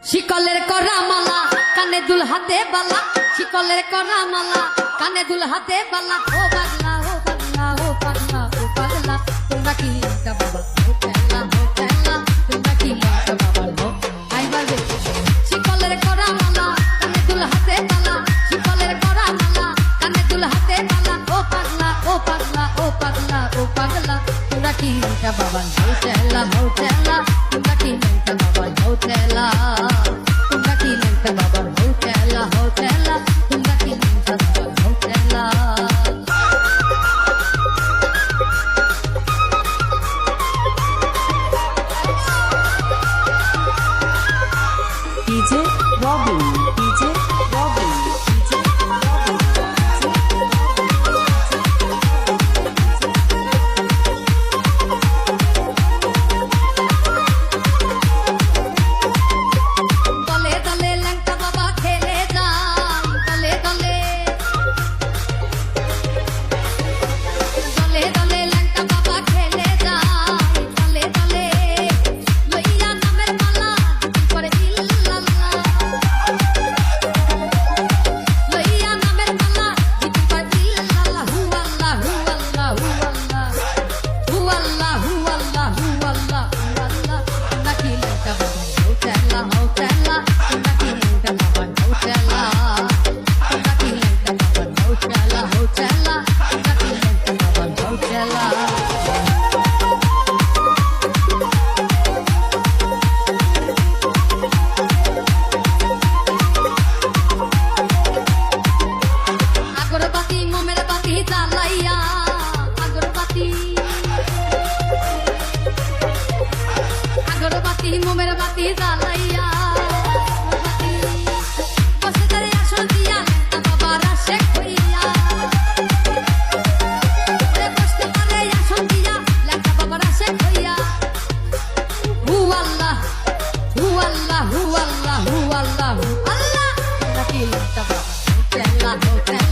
শিকলের করা মালা কানে দুল হাতে বালা, শিকলের করা মালা কানে দুল হাতে বালা। ও পাগলা ও পাগলা ও পাগলা ও পাগলা, তোমরা কি একটা বাবা ও পেলা ও পেলা, তোমরা কি একটা বাবা ও আইবার রে। শিকলের করা মালা কানে দুল হাতে বালা, শিকলের করা মালা কানে দুল হাতে বালা। ও পাগলা ও পাগলা ও পাগলা ও পাগলা, তোমরা কি একটা বাবা ও পেলা ও পেলা, তোমরা কি একটা বাবা ও পেলা, তোমরা কি একটা বাবা ও পেলা ও পেলা, তোমরা কি একটা বাবা ও পেলা। DJ Robin, DJ Robin, DJ Robin. দলে দলে ল্যাংটা বাবা খেলে যান, দলে দলে দলে দলে ল্যাংটা বাবা খেলে যান, দলে দলে লইয়া নামের মালা করে ইল্লাল্লাহ, লইয়া নামের মালা করে ইল্লাল্লাহ। হু আল্লাহ হু আল্লাহ হু আল্লাহ হু আল্লাহ হু আল্লাহ হু আল্লাহ হু আল্লাহ, তোমরা কি ল্যাংটা বাবা ও চেলা ও চেলা, তোমরা কি ল্যাংটা বাবা ও চেলা, তোমরা কি ল্যাংটা বাবা ও চেলা ও চেলা, তোমরা কি ল্যাংটা বাবা ও চেলা। আগরবাতি মোমের বাতি জ্বালাইয়া, আগরবাতি আগরবাতি মোমের বাতি জ্বালাইয়া, বসে তারে আসল দিয়া ল্যাংটা বাবার আশেক হইয়া, বসতে পারে আসল দিয়া ল্যাংটা বাবার আশেক হইয়া। হু আল্লাহ হু আল্লাহ হু আল্লাহ হু আল্লাহ হু আল্লাহ, তোমরা কি ল্যাংটা বাবা ও চেলা ও চেলা,